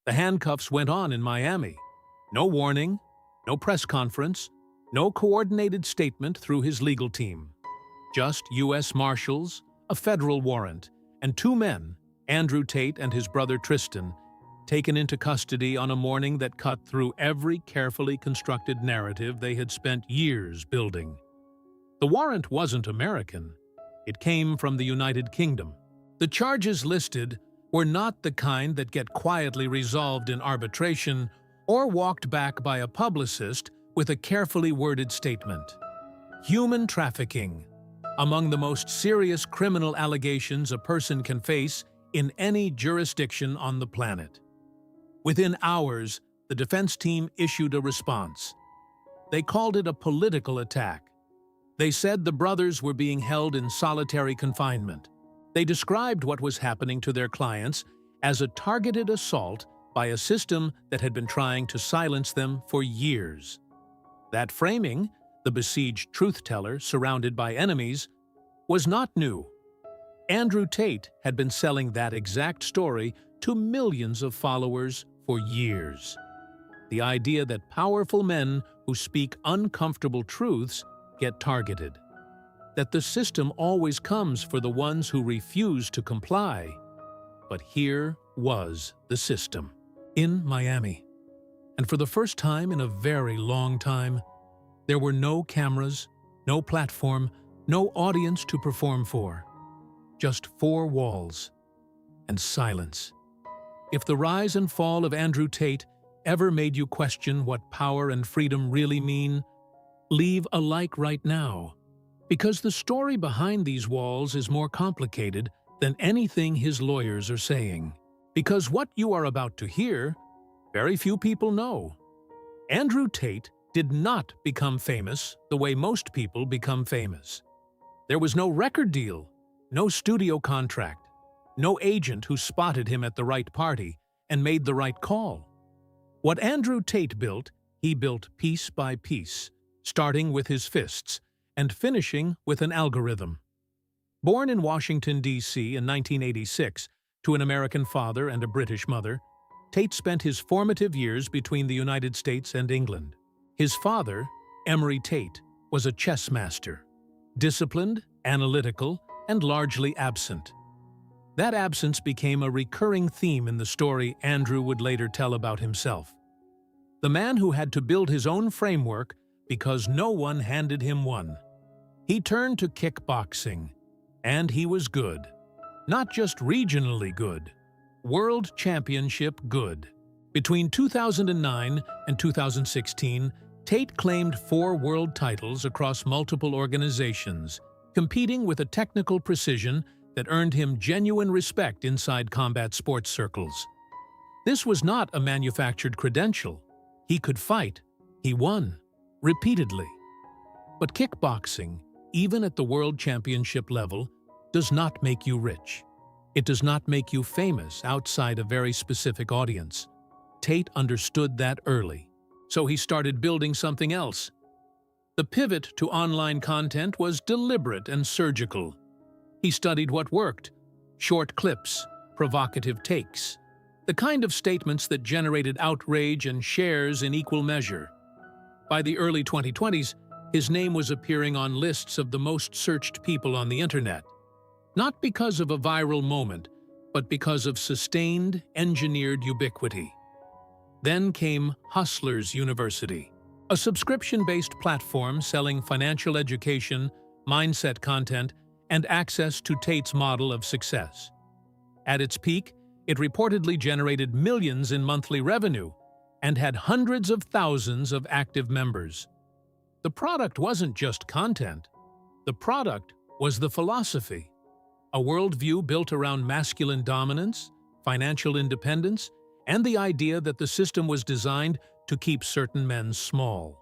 The handcuffs went on in Miami. No warning, no press conference, no coordinated statement through his legal team. Just U.S. Marshals, a federal warrant, and two men, Andrew Tate and his brother Tristan, taken into custody on a morning that cut through every carefully constructed narrative they had spent years building. The warrant wasn't American. It came from the United Kingdom. The charges listed were not the kind that get quietly resolved in arbitration or walked back by a publicist with a carefully worded statement. Human trafficking, among the most serious criminal allegations a person can face in any jurisdiction on the planet. Within hours, the defense team issued a response. They called it a political attack. They said the brothers were being held in solitary confinement. They described what was happening to their clients as a targeted assault by a system that had been trying to silence them for years. That framing, the besieged truth-teller surrounded by enemies, was not new. Andrew Tate had been selling that exact story to millions of followers for years. The idea that powerful men who speak uncomfortable truths get targeted. That the system always comes for the ones who refuse to comply. But here was the system, in Miami. And for the first time in a very long time, there were no cameras, no platform, no audience to perform for. Just four walls and silence. If the rise and fall of Andrew Tate ever made you question what power and freedom really mean, leave a like right now, because the story behind these walls is more complicated than anything his lawyers are saying. Because what you are about to hear, very few people know. Andrew Tate did not become famous the way most people become famous. There was no record deal, no studio contract, no agent who spotted him at the right party and made the right call. What Andrew Tate built, he built piece by piece, starting with his fists and finishing with an algorithm. Born in Washington, D.C. in 1986 to an American father and a British mother, Tate spent his formative years between the United States and England. His father, Andrew Tate, was a chess master, disciplined, analytical, and largely absent. That absence became a recurring theme in the story Andrew would later tell about himself. The man who had to build his own framework because no one handed him one. He turned to kickboxing, and he was good. Not just regionally good, world championship good. Between 2009 and 2016, Tate claimed 4 world titles across multiple organizations, competing with a technical precision that earned him genuine respect inside combat sports circles. This was not a manufactured credential. He could fight. He won. Repeatedly. But kickboxing, even at the world championship level, does not make you rich. It does not make you famous outside a very specific audience. Tate understood that early, so he started building something else. The pivot to online content was deliberate and surgical. He studied what worked: short clips, provocative takes, the kind of statements that generated outrage and shares in equal measure. By the early 2020s, his name was appearing on lists of the most searched people on the internet. Not because of a viral moment, but because of sustained, engineered ubiquity. Then came Hustlers University, a subscription-based platform selling financial education, mindset content, and access to Tate's model of success. At its peak, it reportedly generated millions in monthly revenue and had hundreds of thousands of active members. The product wasn't just content. The product was the philosophy, a worldview built around masculine dominance, financial independence, and the idea that the system was designed to keep certain men small.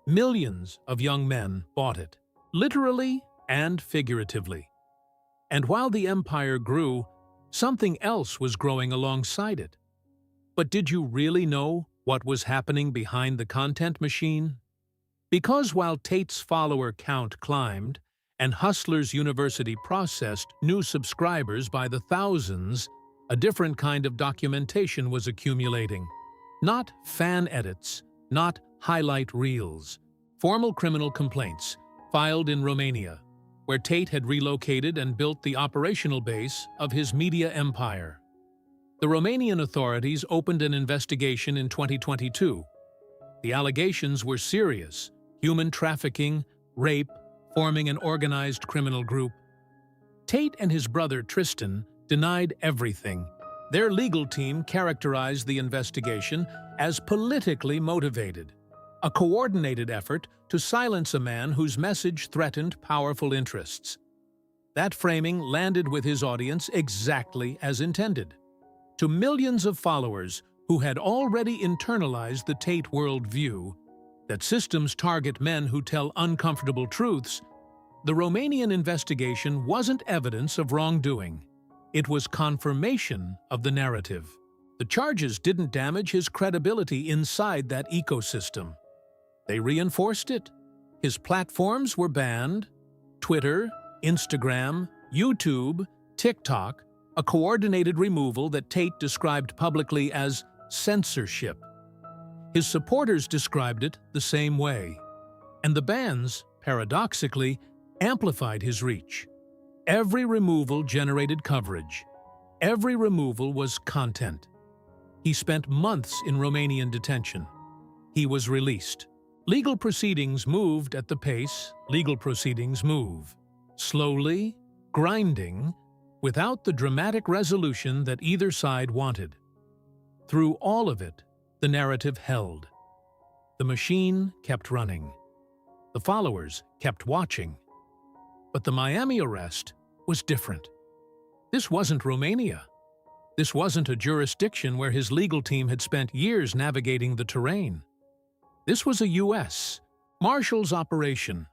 Millions of young men bought it, literally and figuratively. And while the empire grew, something else was growing alongside it. But did you really know what was happening behind the content machine? Because while Tate's follower count climbed and Hustlers University processed new subscribers by the thousands, A different kind of documentation was accumulating. Not fan edits, not highlight reels. Formal criminal complaints, filed in Romania, where Tate had relocated and built the operational base of his media empire. The Romanian authorities opened an investigation in 2022. The allegations were serious: human trafficking, rape, forming an organized criminal group. Tate and his brother Tristan denied everything. Their legal team characterized the investigation as politically motivated, a coordinated effort to silence a man whose message threatened powerful interests. That framing landed with his audience exactly as intended. To millions of followers who had already internalized the Tate worldview, that systems target men who tell uncomfortable truths, the Romanian investigation wasn't evidence of wrongdoing. It was confirmation of the narrative. The charges didn't damage his credibility inside that ecosystem. They reinforced it. His platforms were banned: Twitter, Instagram, YouTube, TikTok, a coordinated removal that Tate described publicly as censorship. His supporters described it the same way. And the bans, paradoxically, amplified his reach. Every removal generated coverage. Every removal was content. He spent months in Romanian detention. He was released. Legal proceedings moved at the pace legal proceedings move. Slowly, grinding, without the dramatic resolution that either side wanted. Through all of it, the narrative held. The machine kept running. The followers kept watching. But the Miami arrest was different. This wasn't Romania. This wasn't a jurisdiction where his legal team had spent years navigating the terrain. This was a U.S. Marshals operation,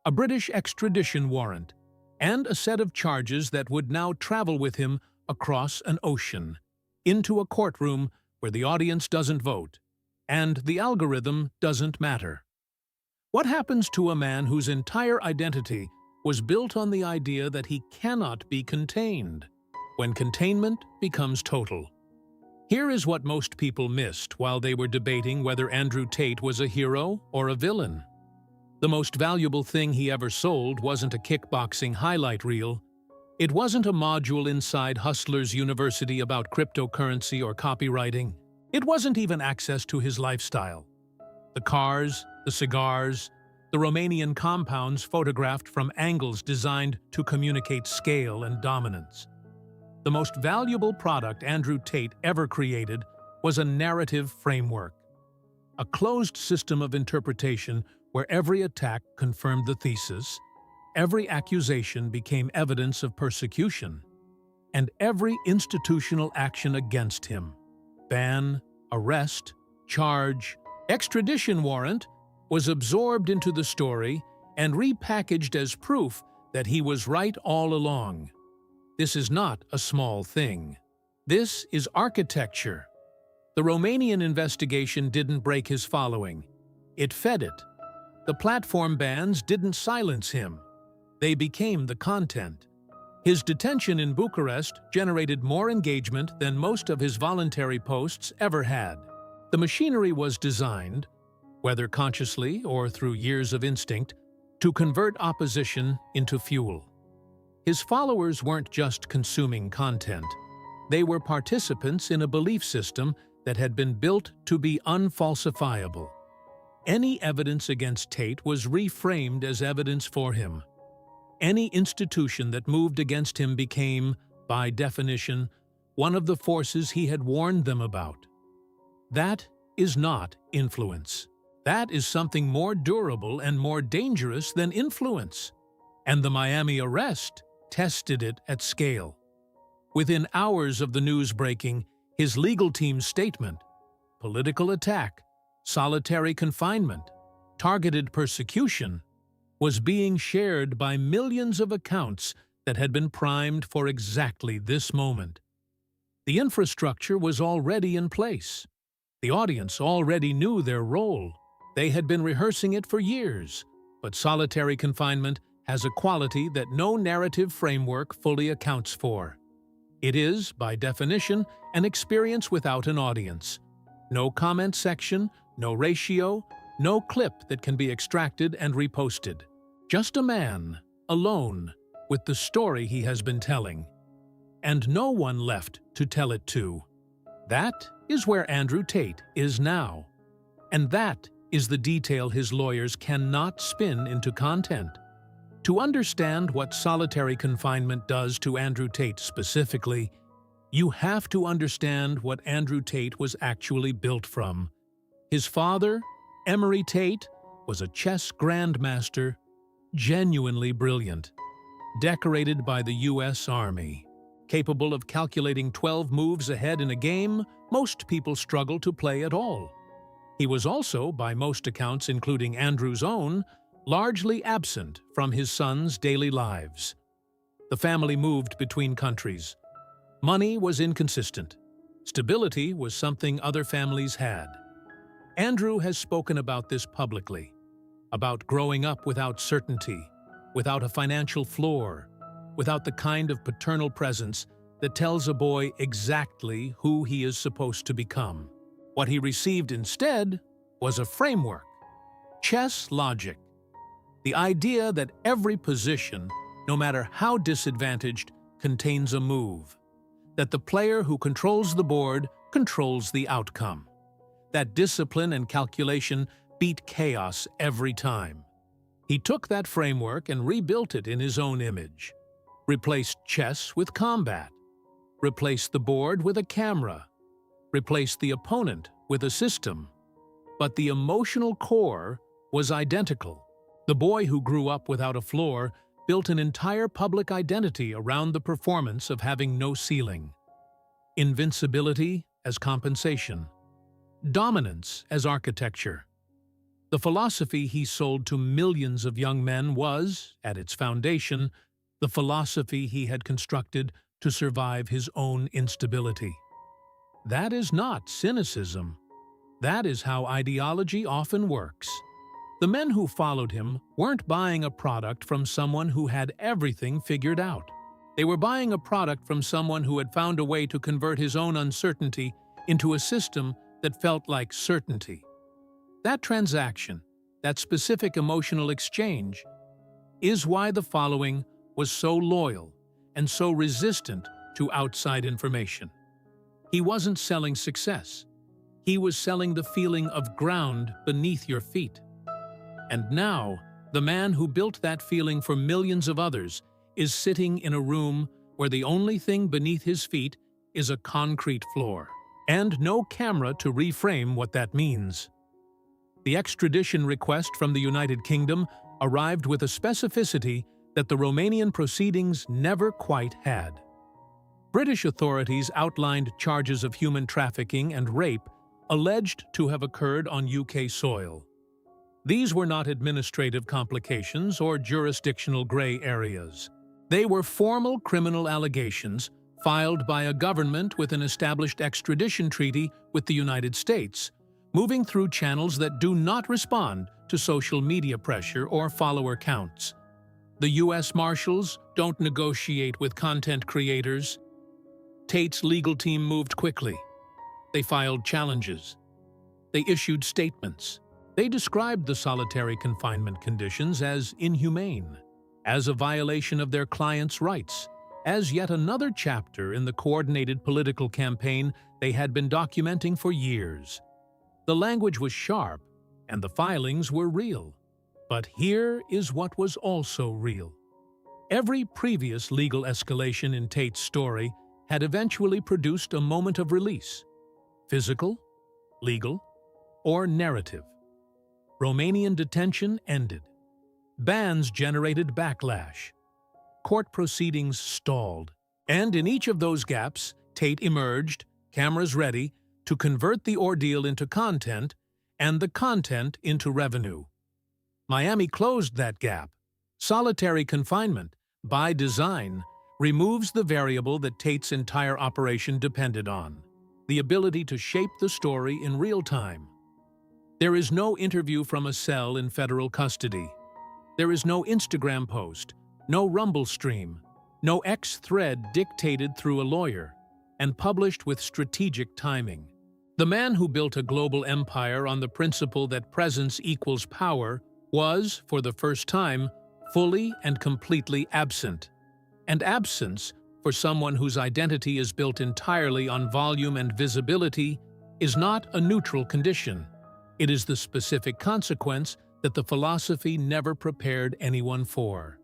a British extradition warrant, and a set of charges that would now travel with him across an ocean, into a courtroom where the audience doesn't vote, and the algorithm doesn't matter. What happens to a man whose entire identity was built on the idea that he cannot be contained, when containment becomes total? Here is what most people missed while they were debating whether Andrew Tate was a hero or a villain. The most valuable thing he ever sold wasn't a kickboxing highlight reel. It wasn't a module inside Hustlers University about cryptocurrency or copywriting. It wasn't even access to his lifestyle. The cars, the cigars, the Romanian compounds photographed from angles designed to communicate scale and dominance. The most valuable product Andrew Tate ever created was a narrative framework, a closed system of interpretation where every attack confirmed the thesis, every accusation became evidence of persecution, and every institutional action against him — ban, arrest, charge, extradition warrant — was absorbed into the story and repackaged as proof that he was right all along. This is not a small thing. This is architecture. The Romanian investigation didn't break his following. It fed it. The platform bans didn't silence him. They became the content. His detention in Bucharest generated more engagement than most of his voluntary posts ever had. The machinery was designed, whether consciously or through years of instinct, to convert opposition into fuel. His followers weren't just consuming content. They were participants in a belief system that had been built to be unfalsifiable. Any evidence against Tate was reframed as evidence for him. Any institution that moved against him became, by definition, one of the forces he had warned them about. That is not influence. That is something more durable and more dangerous than influence. And the Miami arrest tested it at scale. Within hours of the news breaking, his legal team's statement, political attack, solitary confinement, targeted persecution, was being shared by millions of accounts that had been primed for exactly this moment. The infrastructure was already in place. The audience already knew their role. They had been rehearsing it for years, but solitary confinement has a quality that no narrative framework fully accounts for. It is, by definition, an experience without an audience. No comment section, no ratio, no clip that can be extracted and reposted. Just a man, alone, with the story he has been telling. And no one left to tell it to. That is where Andrew Tate is now. And that is the detail his lawyers cannot spin into content. To understand what solitary confinement does to Andrew Tate specifically, you have to understand what Andrew Tate was actually built from. His father, Emery Tate, was a chess grandmaster, genuinely brilliant, decorated by the U.S. Army. Capable of calculating 12 moves ahead in a game most people struggle to play at all. He was also, by most accounts including Andrew's own, largely absent from his sons' daily lives. The family moved between countries. Money was inconsistent. Stability was something other families had. Andrew has spoken about this publicly, about growing up without certainty, without a financial floor, without the kind of paternal presence that tells a boy exactly who he is supposed to become. What he received instead was a framework, chess logic, the idea that every position, no matter how disadvantaged, contains a move, that the player who controls the board controls the outcome, that discipline and calculation beat chaos every time. He took that framework and rebuilt it in his own image, replaced chess with combat, replaced the board with a camera, replaced the opponent with a system. But the emotional core was identical. The boy who grew up without a floor built an entire public identity around the performance of having no ceiling. Invincibility as compensation. Dominance as architecture. The philosophy he sold to millions of young men was, at its foundation, the philosophy he had constructed to survive his own instability. That is not cynicism. That is how ideology often works. The men who followed him weren't buying a product from someone who had everything figured out. They were buying a product from someone who had found a way to convert his own uncertainty into a system that felt like certainty. That transaction, that specific emotional exchange, is why the following was so loyal and so resistant to outside information. He wasn't selling success. He was selling the feeling of ground beneath your feet. And now, the man who built that feeling for millions of others is sitting in a room where the only thing beneath his feet is a concrete floor, and no camera to reframe what that means. The extradition request from the United Kingdom arrived with a specificity that the Romanian proceedings never quite had. British authorities outlined charges of human trafficking and rape alleged to have occurred on UK soil. These were not administrative complications or jurisdictional gray areas. They were formal criminal allegations filed by a government with an established extradition treaty with the United States, moving through channels that do not respond to social media pressure or follower counts. The U.S. Marshals don't negotiate with content creators. Tate's legal team moved quickly. They filed challenges. They issued statements. They described the solitary confinement conditions as inhumane, as a violation of their clients' rights, as yet another chapter in the coordinated political campaign they had been documenting for years. The language was sharp, and the filings were real. But here is what was also real. Every previous legal escalation in Tate's story had eventually produced a moment of release. Physical, legal, or narrative. Romanian detention ended. Bans generated backlash. Court proceedings stalled. And in each of those gaps, Tate emerged, cameras ready, to convert the ordeal into content and the content into revenue. Miami closed that gap. Solitary confinement, by design, removes the variable that Tate's entire operation depended on, the ability to shape the story in real time. There is no interview from a cell in federal custody. There is no Instagram post, no Rumble stream, No X thread dictated through a lawyer, and published with strategic timing. The man who built a global empire on the principle that presence equals power was, for the first time, fully and completely absent. And absence, for someone whose identity is built entirely on volume and visibility, is not a neutral condition. It is the specific consequence that the philosophy never prepared anyone for.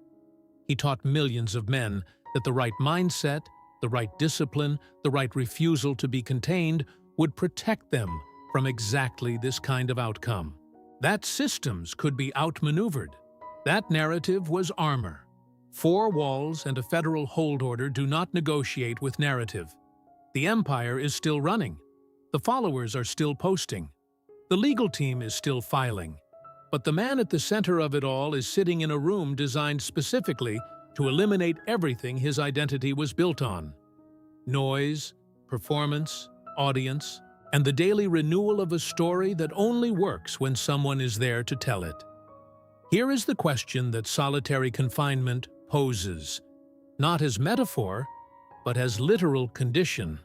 He taught millions of men that the right mindset, the right discipline, the right refusal to be contained would protect them from exactly this kind of outcome. That systems could be outmaneuvered. That narrative was armor. 4 walls and a federal hold order do not negotiate with narrative. The empire is still running. The followers are still posting. The legal team is still filing. But the man at the center of it all is sitting in a room designed specifically to eliminate everything his identity was built on: noise, performance, audience, and the daily renewal of a story that only works when someone is there to tell it. Here is the question that solitary confinement poses, not as metaphor, but as literal condition.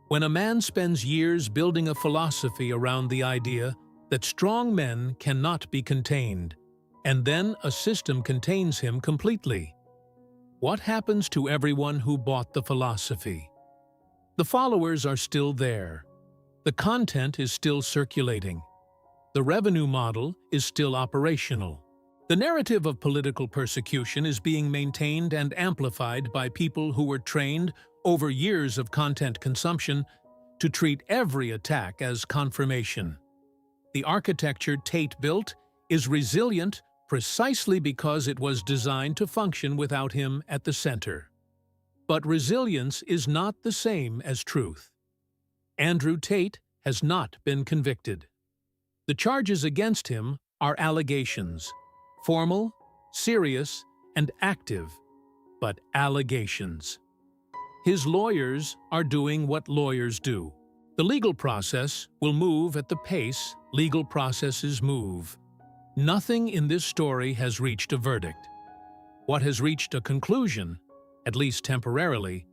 When a man spends years building a philosophy around the idea that strong men cannot be contained, and then a system contains him completely, what happens to everyone who bought the philosophy? The followers are still there. The content is still circulating. The revenue model is still operational. The narrative of political persecution is being maintained and amplified by people who were trained over years of content consumption to treat every attack as confirmation. The architecture Tate built is resilient precisely because it was designed to function without him at the center. But resilience is not the same as truth. Andrew Tate has not been convicted. The charges against him are allegations, formal, serious, and active, but allegations. His lawyers are doing what lawyers do. The legal process will move at the pace legal processes move. Nothing in this story has reached a verdict. What has reached a conclusion, at least temporarily,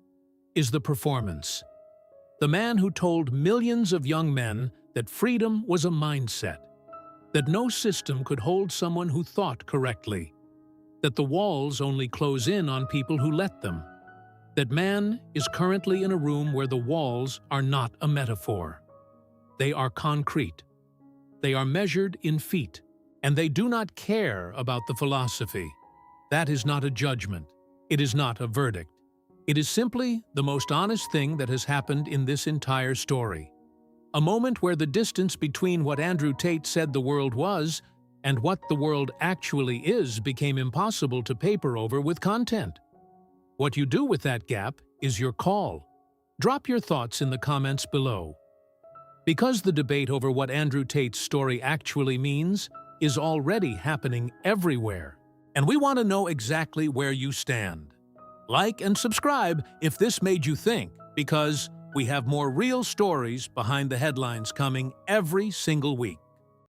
is the performance. The man who told millions of young men that freedom was a mindset, that no system could hold someone who thought correctly, that the walls only close in on people who let them, that man is currently in a room where the walls are not a metaphor. They are concrete. They are measured in feet, and they do not care about the philosophy. That is not a judgment. It is not a verdict. It is simply the most honest thing that has happened in this entire story. A moment where the distance between what Andrew Tate said the world was and what the world actually is became impossible to paper over with content. What you do with that gap is your call. Drop your thoughts in the comments below. Because the debate over what Andrew Tate's story actually means is already happening everywhere, and we want to know exactly where you stand. Like and subscribe if this made you think, because we have more real stories behind the headlines coming every single week.